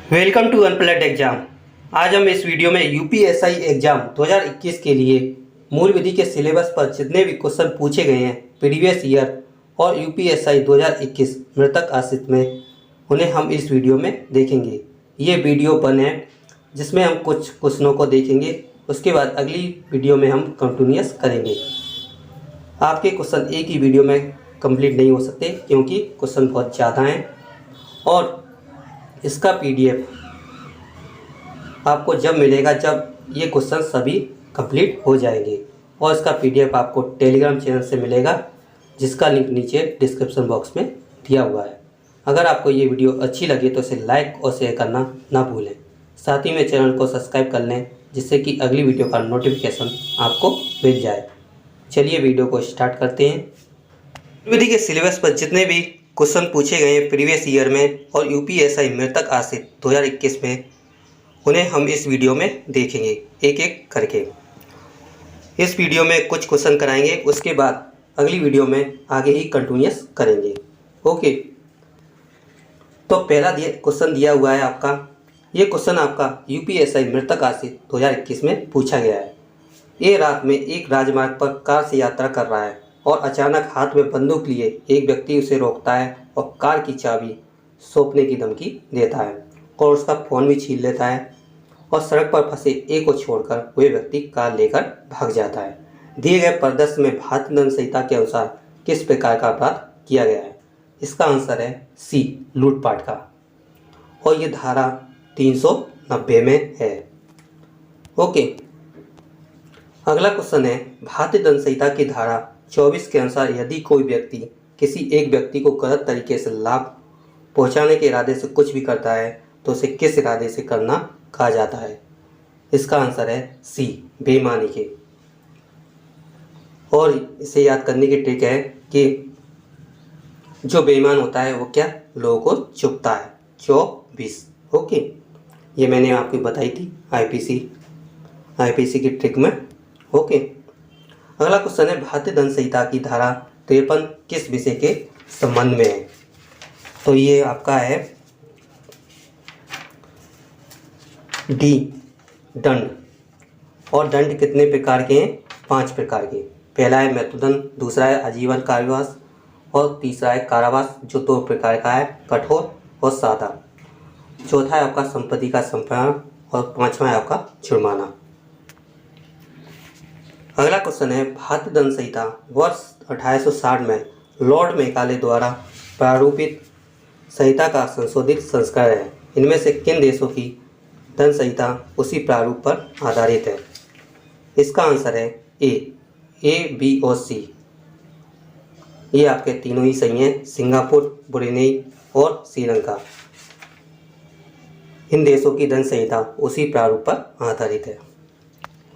Welcome to unplugged exam. आज हम इस वीडियो में यूपीएसआई एग्जाम 2021 के लिए मूल विधि के सिलेबस पर जितने भी क्वेश्चन पूछे गए हैं प्रीवियस ईयर और यूपीएसआई 2021 मृतक आश्रित में, उन्हें हम इस वीडियो में देखेंगे। ये वीडियो 1 है जिसमें हम कुछ क्वेश्चनों को देखेंगे, उसके बाद अगली वीडियो में हम कंटिन्यूअस करेंगे। आपके क्वेश्चन एक ही वीडियो में कंप्लीट नहीं हो सकते क्योंकि क्वेश्चन बहुत ज़्यादा हैं और इसका पीडीएफ आपको जब मिलेगा जब ये क्वेश्चन सभी कंप्लीट हो जाएंगे, और इसका पीडीएफ आपको टेलीग्राम चैनल से मिलेगा जिसका लिंक नीचे डिस्क्रिप्शन बॉक्स में दिया हुआ है। अगर आपको ये वीडियो अच्छी लगे तो इसे लाइक और शेयर करना ना भूलें। साथ ही में चैनल को सब्सक्राइब कर लें जिससे कि अगली वीडियो का नोटिफिकेशन आपको मिल जाए। चलिए वीडियो को स्टार्ट करते हैं। विधि के सिलेबस पर जितने भी क्वेश्चन पूछे गए हैं प्रीवियस ईयर में और यूपीएसआई मृतक आश्रित 2021 में, उन्हें हम इस वीडियो में देखेंगे एक एक करके। इस वीडियो में कुछ क्वेश्चन कराएंगे, उसके बाद अगली वीडियो में आगे ही कंटिन्यूअस करेंगे। ओके, तो पहला क्वेश्चन दिया हुआ है आपका। ये क्वेश्चन आपका यूपीएसआई मृतक आश्रित 2021 में पूछा गया है। ये रात में एक राजमार्ग पर कार से यात्रा कर रहा है और अचानक हाथ में बंदूक लिए एक व्यक्ति उसे रोकता है और कार की चाबी सौंपने की धमकी देता है और उसका फ़ोन भी छीन लेता है, और सड़क पर फंसे एक को छोड़कर वह व्यक्ति कार लेकर भाग जाता है। दिए गए परिदृश्य में भारतीय दंड संहिता के अनुसार किस प्रकार का अपराध किया गया है? इसका आंसर है सी, लूटपाट का, और ये धारा 390 में है। ओके, अगला क्वेश्चन है भारतीय दंड संहिता की धारा 24 के अनुसार यदि कोई व्यक्ति किसी एक व्यक्ति को गलत तरीके से लाभ पहुंचाने के इरादे से कुछ भी करता है तो उसे किस इरादे से करना कहा जाता है? इसका आंसर है सी, बेईमानी के। और इसे याद करने की ट्रिक है कि जो बेईमान होता है वो क्या लोगों को चुभता है। 24। ओके, ये मैंने आपको बताई थी आईपीसी की ट्रिक में। ओके, अगला क्वेश्चन है भारतीय दंड संहिता की धारा 53 किस विषय के संबंध में है? तो ये आपका है डी, दंड। और दंड कितने प्रकार के हैं? 5 प्रकार के। पहला है मृत्युदंड, दूसरा है आजीवन कारावास और तीसरा है कारावास जो 2 प्रकार का है, कठोर और सादा। चौथा है आपका संपत्ति का संप्रहरण और 5वां है आपका जुर्माना। अगला क्वेश्चन है भारतीय दंड संहिता वर्ष 1860 में लॉर्ड मेकाले द्वारा प्रारूपित संहिता का संशोधित संस्करण है। इनमें से किन देशों की दंड संहिता उसी प्रारूप पर आधारित है? इसका आंसर है ए, बी और सी। ये आपके तीनों ही सही हैं, सिंगापुर, ब्रुनेई और श्रीलंका। इन देशों की दंड संहिता उसी प्रारूप पर आधारित है।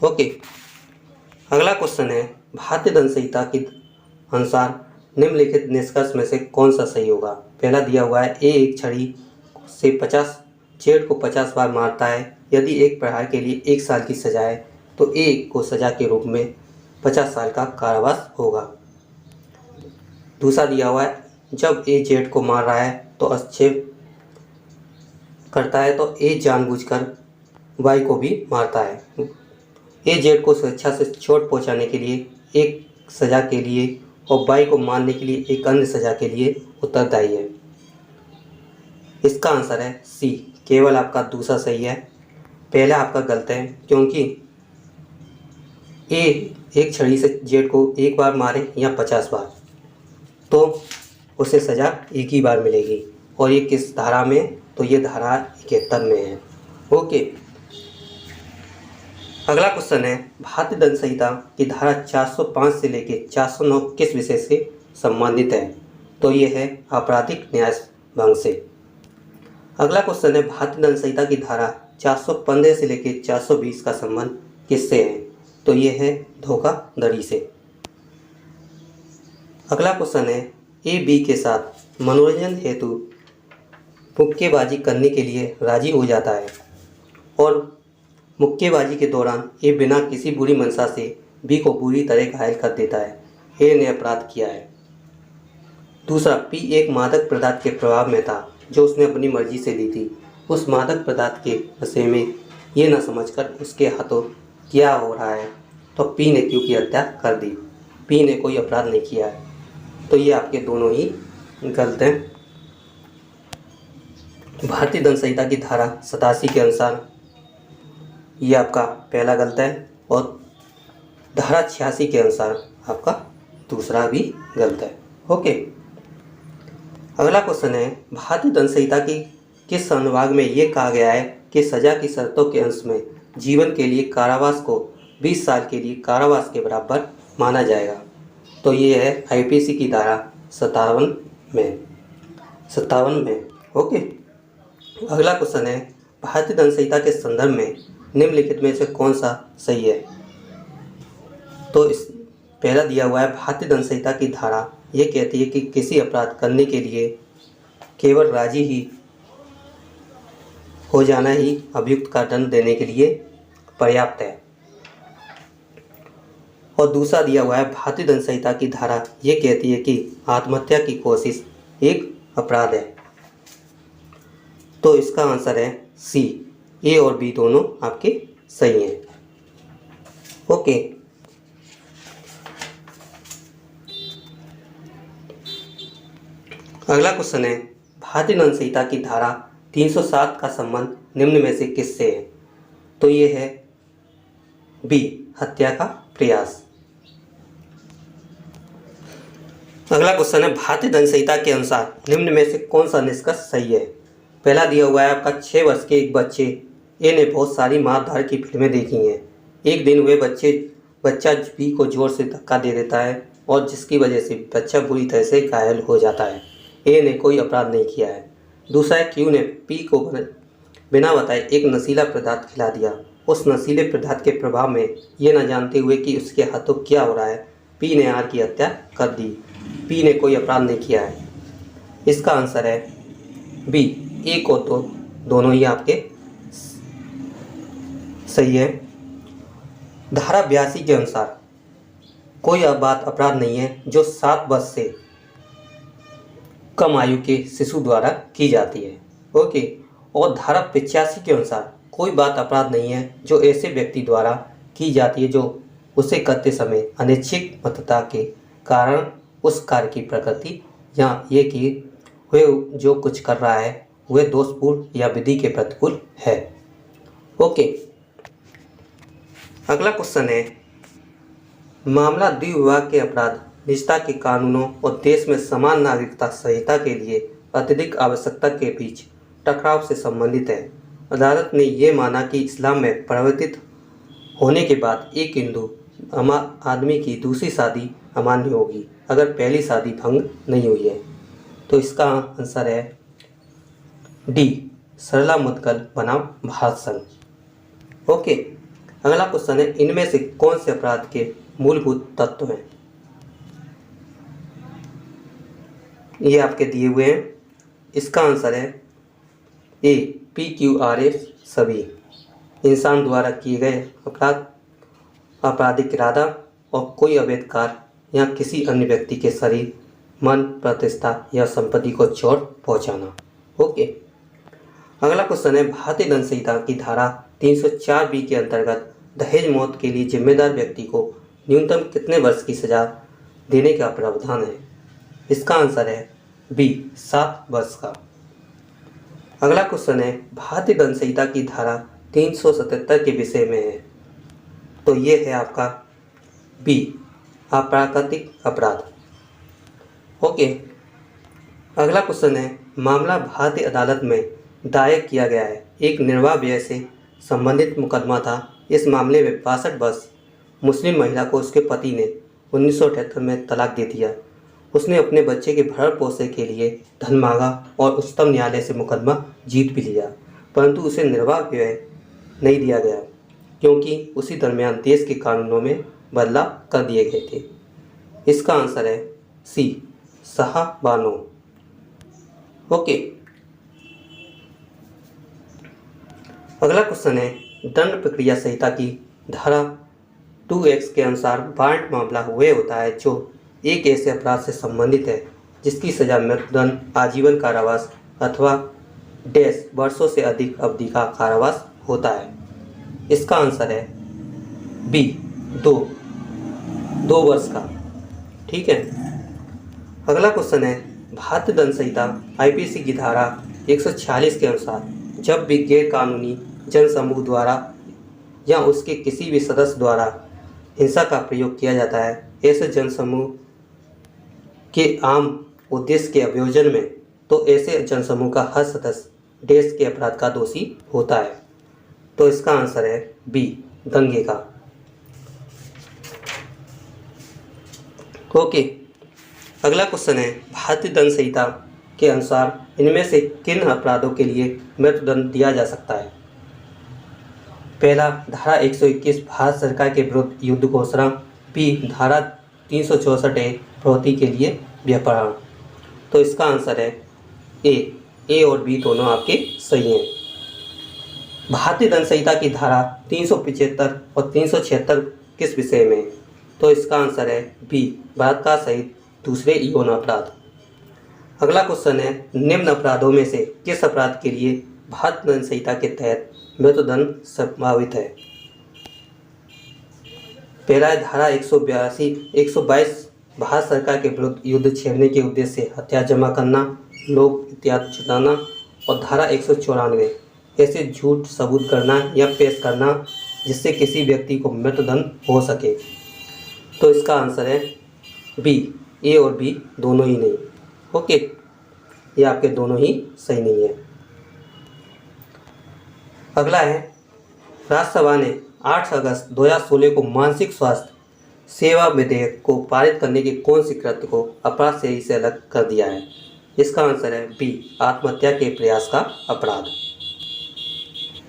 ओके, अगला क्वेश्चन है भारतीय दंड संहिता के अनुसार निम्नलिखित निष्कर्ष में से कौन सा सही होगा? पहला दिया हुआ है ए एक छड़ी से 50 जेड को 50 बार मारता है। यदि एक प्रहार के लिए 1 साल की सजा है तो ए को सजा के रूप में 50 साल का कारावास होगा। दूसरा दिया हुआ है जब ए जेड को मार रहा है तो आक्षेप करता है तो ए जानबूझकर वाई को भी मारता है। ए जेड को स्वेच्छा से चोट पहुंचाने के लिए एक सज़ा के लिए और वाई को मारने के लिए एक अन्य सज़ा के लिए उत्तरदायी है। इसका आंसर है सी, केवल आपका दूसरा सही है, पहला आपका गलत है, क्योंकि ए एक छड़ी से जेड को 1 बार मारे या 50 बार तो उसे सज़ा एक ही बार मिलेगी। और ये किस धारा में? तो ये धारा 71 में है। ओके, अगला क्वेश्चन है भारतीय दंड संहिता की धारा 405 से लेकर 409 किस विषय से संबंधित है? तो ये है आपराधिक न्याय भंग से। अगला क्वेश्चन है भारतीय दंड संहिता की धारा 415 से लेकर 420 का संबंध किससे है? तो ये है धोखाधड़ी से। अगला क्वेश्चन है ए बी के साथ मनोरंजन हेतु मुक्केबाजी करने के लिए राजी हो जाता है और मुक्केबाजी के दौरान ए बिना किसी बुरी मंशा से बी को बुरी तरह घायल कर देता है। ए ने अपराध किया है। दूसरा, पी एक मादक पदार्थ के प्रभाव में था जो उसने अपनी मर्जी से ली थी। उस मादक पदार्थ के नशे में ये न समझकर उसके हाथों क्या हो रहा है तो पी ने क्यू की हत्या कर दी। पी ने कोई अपराध नहीं किया है, तो ये आपके दोनों ही गलत हैं। भारतीय दंड संहिता की धारा 87 के अनुसार ये आपका पहला गलत है और धारा 86 के अनुसार आपका दूसरा भी गलत है। ओके, अगला क्वेश्चन है, भारतीय दंड संहिता की किस अनुभाग में ये कहा गया है कि सजा की शर्तों के अंश में जीवन के लिए कारावास को 20 साल के लिए कारावास के बराबर माना जाएगा? तो ये है आईपीसी की धारा 57 में। ओके, अगला क्वेश्चन है, भारतीय दंड संहिता के संदर्भ में निम्नलिखित में से कौन सा सही है? तो इस पहला दिया हुआ है, भारतीय दंड संहिता की धारा ये कहती है कि किसी अपराध करने के लिए केवल राजी ही हो जाना ही अभियुक्त का दंड देने के लिए पर्याप्त है। और दूसरा दिया हुआ है, भारतीय दंड संहिता की धारा ये कहती है कि आत्महत्या की कोशिश एक अपराध है। तो इसका आंसर है सी। ए और बी दोनों आपके सही हैं। ओके, अगला क्वेश्चन है, भारतीय दंड संहिता की धारा 307 का संबंध निम्न में से किससे है? तो ये है बी, हत्या का प्रयास। अगला क्वेश्चन है, भारतीय दंड संहिता के अनुसार निम्न में से कौन सा निष्कर्ष सही है? पहला दिया हुआ है आपका, 6 वर्ष के एक बच्चे ए ने बहुत सारी मारधाड़ की फिल्में देखी हैं। एक दिन वे बच्चा बी को जोर से धक्का दे देता है और जिसकी वजह से बच्चा बुरी तरह से घायल हो जाता है। ए ने कोई अपराध नहीं किया है। दूसरा है, क्यू ने पी को बिना बताए एक नशीला पदार्थ खिला दिया। उस नशीले पदार्थ के प्रभाव में ये न जानते हुए कि उसके हाथों क्या हो रहा है, पी ने आर की हत्या कर दी। पी ने कोई अपराध नहीं किया है। इसका आंसर है बी, एक और दो दोनों ही आपके सही है। धारा 82 के अनुसार कोई बात अपराध नहीं है जो 7 वर्ष से कम आयु के शिशु द्वारा की जाती है। ओके, और धारा 85 के अनुसार कोई बात अपराध नहीं है जो ऐसे व्यक्ति द्वारा की जाती है जो उसे करते समय अनिच्छिक मतता के कारण उस कार्य की प्रकृति या ये कि वह जो कुछ कर रहा है वह दोषपूर्ण या विधि के प्रतिकूल है। ओके, अगला क्वेश्चन है, मामला द्विविवाह के अपराध निजता के कानूनों और देश में समान नागरिकता संहिता के लिए अत्यधिक आवश्यकता के बीच टकराव से संबंधित है। अदालत ने यह माना कि इस्लाम में परिवर्तित होने के बाद एक हिंदू आदमी की दूसरी शादी अमान्य होगी अगर पहली शादी भंग नहीं हुई है। तो इसका आंसर है डी, सरला मुद्गल बनाम भारत संघ। ओके, अगला क्वेश्चन है, इनमें से कौन से अपराध के मूलभूत तत्व हैं? ये आपके दिए हुए हैं। इसका आंसर है ए, पी क्यू आर ए सभी इंसान द्वारा किए गए अपराध, आपराधिक इरादा और कोई अवैध कार्य या किसी अन्य व्यक्ति के शरीर, मन, प्रतिष्ठा या संपत्ति को चोट पहुंचाना। ओके, अगला क्वेश्चन है, भारतीय दंड संहिता की धारा 304 बी के अंतर्गत दहेज मौत के लिए जिम्मेदार व्यक्ति को न्यूनतम कितने वर्ष की सजा देने का प्रावधान है? इसका आंसर है बी, 7 वर्ष का। अगला क्वेश्चन है, भारतीय दंड संहिता की धारा 377 के विषय में है। तो ये है आपका बी, अप्राकृतिक अपराध। ओके, अगला क्वेश्चन है, मामला भारतीय अदालत में दायर किया गया है। एक निर्वाह व्यय से संबंधित मुकदमा था। इस मामले में 62 वर्ष मुस्लिम महिला को उसके पति ने 1978 में तलाक दे दिया। उसने अपने बच्चे के भरण पोषण के लिए धन मांगा और उच्चतम न्यायालय से मुकदमा जीत भी लिया, परंतु उसे निर्वाह व्यय नहीं दिया गया क्योंकि उसी दरमियान देश के कानूनों में बदलाव कर दिए गए थे। इसका आंसर है सी, शाहबानो। ओके, अगला क्वेश्चन है, दंड प्रक्रिया संहिता की धारा 2X के अनुसार वारंट मामला वह होता है जो एक ऐसे अपराध से संबंधित है जिसकी सजा मृत्युदंड, आजीवन कारावास अथवा डैश वर्षों से अधिक अवधि का कारावास होता है। इसका आंसर है बी, 2 वर्ष का। ठीक है। अगला क्वेश्चन है, भारतीय दंड संहिता आईपीसी की धारा 146 के अनुसार जब भी गैर कानूनी जनसमूह द्वारा या उसके किसी भी सदस्य द्वारा हिंसा का प्रयोग किया जाता है, ऐसे जनसमूह के आम उद्देश्य के अभियोजन में, तो ऐसे जनसमूह का हर सदस्य देश के अपराध का दोषी होता है। तो इसका आंसर है बी, दंगे का। ओके। अगला क्वेश्चन है, भारतीय दंड संहिता के अनुसार इनमें से किन अपराधों के लिए मृत्युदंड दिया जा सकता है? पहला, धारा 121 भारत सरकार के विरुद्ध युद्ध घोषणा। बी, धारा 364 प्रवृत्ति के लिए व्यवहार। तो इसका आंसर है ए और बी दोनों आपके सही हैं। भारतीय दंड संहिता की धारा 375 और 376 किस विषय में? तो इसका आंसर है बी, बलात्कार सहित दूसरे यौन अपराध। अगला क्वेश्चन है, निम्न अपराधों में से किस अपराध के लिए भारतीय दंड संहिता के तहत मृत्युदंड संभावित है? पहला है धारा 122 भारत सरकार के विरुद्ध युद्ध छेड़ने के उद्देश्य से हथियार जमा करना, लोक इत्यादि जुटाना। और धारा 194 ऐसे झूठ सबूत करना या पेश करना जिससे किसी व्यक्ति को मृत्युदंड हो सके। तो इसका आंसर है बी, ए और बी दोनों ही नहीं। ओके, ये आपके दोनों ही सही नहीं है। अगला है, राज्यसभा ने 8 अगस्त 2016 को मानसिक स्वास्थ्य सेवा विधेयक को पारित करने के कौन सी कृत्य को अपराध श्रेणी से अलग कर दिया है? इसका आंसर है बी, आत्महत्या के प्रयास का अपराध।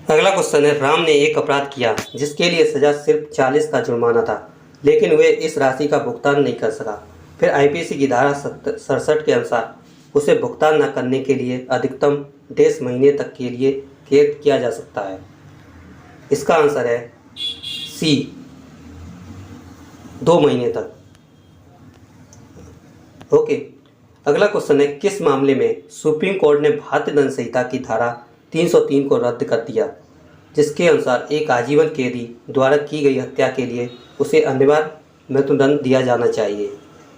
अगला क्वेश्चन है, राम ने एक अपराध किया जिसके लिए सजा सिर्फ 40 का जुर्माना था, लेकिन वे इस राशि का भुगतान नहीं कर सका। फिर आईपीसी की धारा 67 के अनुसार उसे भुगतान न करने के लिए अधिकतम 10 महीने तक के लिए कैद किया जा सकता है। इसका आंसर है सी, 2 महीने तक। ओके। अगला क्वेश्चन है, किस मामले में सुप्रीम कोर्ट ने भारतीय दंड संहिता की धारा 303 को रद्द कर दिया, जिसके अनुसार एक आजीवन कैदी द्वारा की गई हत्या के लिए उसे अनिवार्य मृत्युदंड दिया जाना चाहिए?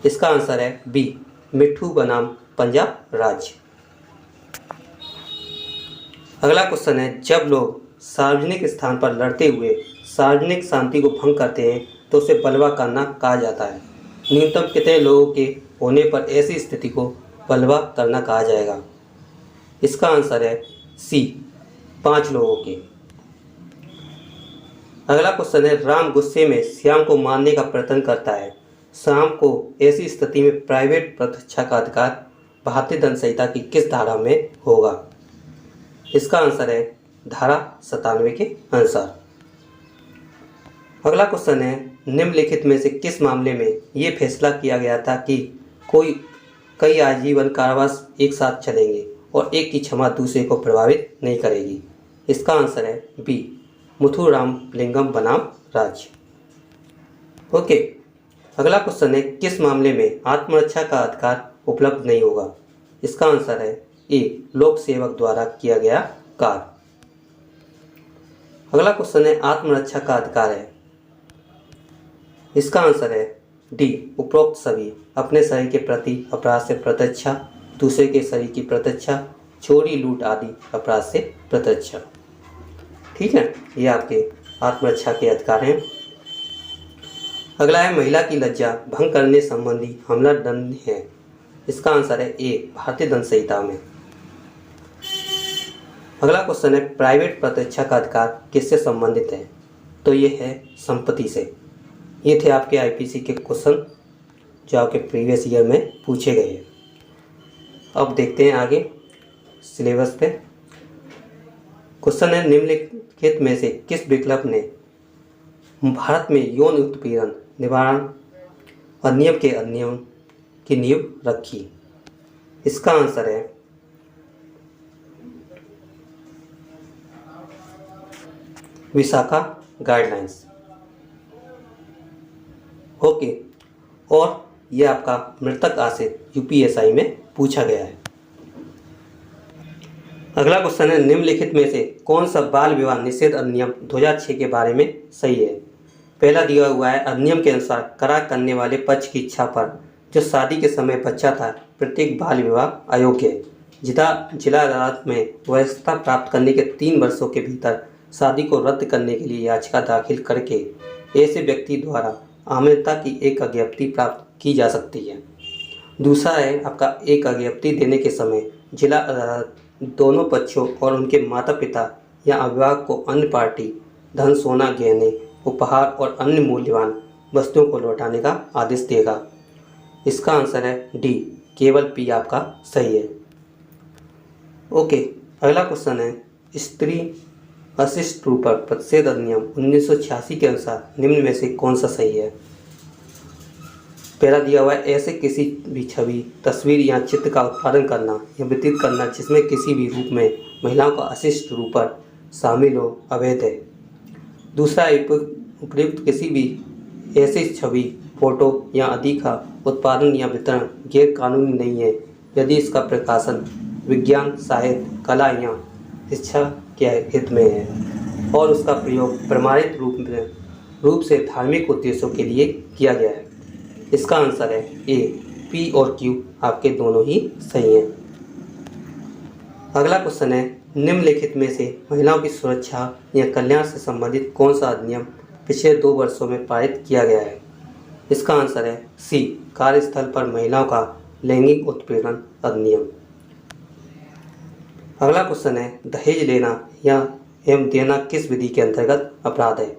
इसका आंसर है बी, मिट्ठू बनाम पंजाब राज्य। अगला क्वेश्चन है, जब लोग सार्वजनिक स्थान पर लड़ते हुए सार्वजनिक शांति को भंग करते हैं तो उसे बलवा करना कहा जाता है। न्यूनतम कितने लोगों के होने पर ऐसी स्थिति को बलवा करना कहा जाएगा? इसका आंसर है सी, 5 लोगों के। अगला क्वेश्चन है, राम गुस्से में श्याम को मारने का प्रयत्न करता है। श्याम को ऐसी स्थिति में प्राइवेट प्रतिरक्षा का अधिकार भारतीय दंड संहिता की किस धारा में होगा? इसका आंसर है धारा 97 के अनुसार। अगला क्वेश्चन है, निम्नलिखित में से किस मामले में ये फैसला किया गया था कि कई आजीवन कारावास एक साथ चलेंगे और एक की क्षमा दूसरे को प्रभावित नहीं करेगी? इसका आंसर है बी, मुथुराम लिंगम बनाम राज्य। ओके। अगला क्वेश्चन है, किस मामले में आत्मरक्षा का अधिकार उपलब्ध नहीं होगा? इसका आंसर है ए, लोक सेवक द्वारा किया गया कार्य। अगला क्वेश्चन है, आत्मरक्षा का अधिकार है। इसका आंसर है डी, उपरोक्त सभी अपने शरीर के प्रति अपराध से प्रतिरक्षा, दूसरे के शरीर की प्रतिरक्षा, चोरी लूट आदि अपराध से प्रतिरक्षा। ठीक है, ये आपके आत्मरक्षा के अधिकार हैं। अगला है, महिला की लज्जा भंग करने संबंधी हमला दंड है। इसका आंसर है ए, भारतीय दंड संहिता में। अगला क्वेश्चन है, प्राइवेट प्रतिरक्षा का अधिकार किससे संबंधित है? तो ये है संपत्ति से। ये थे आपके आईपीसी के क्वेश्चन जो आपके प्रीवियस ईयर में पूछे गए हैं। अब देखते हैं आगे सिलेबस पे। क्वेश्चन है, निम्नलिखित में से किस विकल्प ने भारत में यौन उत्पीड़न निवारण अधिनियम के अधिनियम की नींव रखी? इसका आंसर है विशाखा गाइडलाइंस। ओके। और यह आपका मृतक आश्रित यूपीएसआई में पूछा गया है। अगला क्वेश्चन है, निम्नलिखित में से कौन सा बाल विवाह निषेध अधिनियम 2006 के बारे में सही है। पहला दिया हुआ है, अधिनियम के अनुसार करार करने वाले पक्ष की इच्छा पर जो शादी के समय बच्चा था प्रत्येक बाल विवाह अयोग्य है। जिला अदालत में वयस्कता प्राप्त करने के 3 वर्षों के भीतर शादी को रद्द करने के लिए याचिका दाखिल करके ऐसे व्यक्ति द्वारा आमदता की एक अज्ञप्ति प्राप्त की जा सकती है। दूसरा है आपका, एक अज्ञप्ति देने के समय जिला अदालत दोनों पक्षों और उनके माता पिता या अभिभावक को अन्य पार्टी धन, सोना, गहने, उपहार और अन्य मूल्यवान वस्तुओं को लौटाने का आदेश देगा। इसका आंसर है डी, केवल पी आपका सही है। ओके, अगला क्वेश्चन है, स्त्री अशिष्ट रूपर प्रतिषेध अधिनियम 1986 के अनुसार निम्न में से कौन सा सही है। पहला दिया हुआ है, ऐसे किसी भी छवि, तस्वीर या चित्र का उत्पादन करना या वितरित करना जिसमें किसी भी रूप में महिलाओं का अशिष्ट रूपर शामिल हो अवैध है। दूसरा, उपयुक्त किसी भी ऐसी छवि, फोटो या आदि का उत्पादन या वितरण गैर कानूनी नहीं है यदि इसका प्रकाशन विज्ञान, साहित्य, कला या शिक्षा के हित में है और उसका प्रयोग प्रमाणित रूप से धार्मिक उद्देश्यों के लिए किया गया है। इसका आंसर है ए, पी और क्यू आपके दोनों ही सही हैं। अगला क्वेश्चन है, निम्नलिखित में से महिलाओं की सुरक्षा या कल्याण से संबंधित कौन सा अधिनियम पिछले 2 वर्षों में पारित किया गया है। इसका आंसर है सी, कार्यस्थल पर महिलाओं का लैंगिक उत्पीड़न अधिनियम। अगला क्वेश्चन है, दहेज लेना या एवं देना किस विधि के अंतर्गत अपराध है।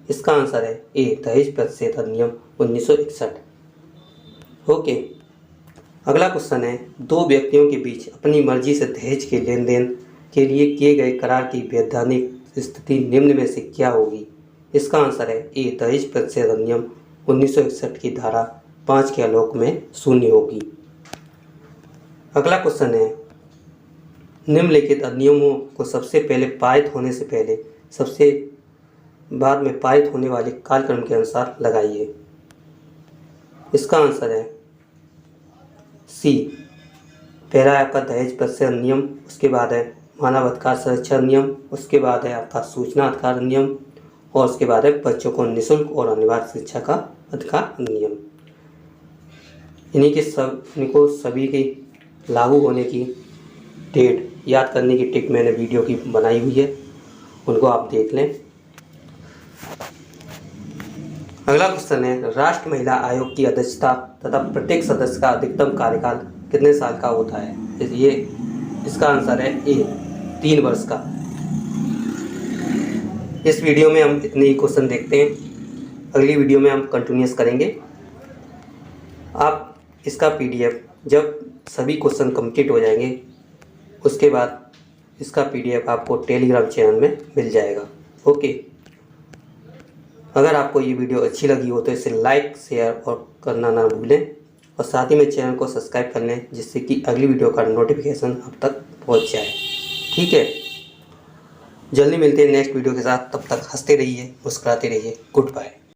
इसका आंसर है ए, दहेज प्रतिषेध अधिनियम 1961। ओके, अगला क्वेश्चन है, 2 व्यक्तियों के बीच अपनी मर्जी से दहेज के लेन देन के लिए किए गए करार की वैधानिक स्थिति निम्न में से क्या होगी। इसका आंसर है ए, दहेज प्रतिषेध अधिनियम 1961 की धारा 5 के आलोक में शून्य होगी। अगला क्वेश्चन है, निम्नलिखित अधिनियमों को सबसे पहले पारित होने से पहले सबसे बाद में पारित होने वाले कालक्रम के अनुसार लगाइए। इसका आंसर है सी, पहला है आपका दहेज प्रतिषेध अधिनियम, उसके बाद है मानव अधिकार संरक्षण अधिनियम, उसके बाद है आपका सूचना अधिकार अधिनियम और उसके बाद है बच्चों को निःशुल्क और अनिवार्य शिक्षा का अधिकार अधिनियम। इनको सभी की लागू होने की डेट याद करने की ट्रिक मैंने वीडियो की बनाई हुई है, उनको आप देख लें। अगला क्वेश्चन है, राष्ट्रीय महिला आयोग की अध्यक्षता तथा प्रत्येक सदस्य का अधिकतम कार्यकाल कितने साल का होता है। इसका आंसर है ए, 3 वर्ष का। इस वीडियो में हम इतने ही क्वेश्चन देखते हैं, अगली वीडियो में हम कंटिन्यूस करेंगे। आप इसका PDF जब सभी क्वेश्चन कंप्लीट हो जाएंगे उसके बाद इसका PDF आपको टेलीग्राम चैनल में मिल जाएगा। ओके, अगर आपको ये वीडियो अच्छी लगी हो तो इसे लाइक, शेयर और करना ना भूलें और साथ ही में चैनल को सब्सक्राइब कर लें जिससे कि अगली वीडियो का नोटिफिकेशन आप तक पहुंच जाए। ठीक है, जल्दी मिलते हैं नेक्स्ट वीडियो के साथ, तब तक हंसते रहिए, मुस्कुराते रहिए। Good bye.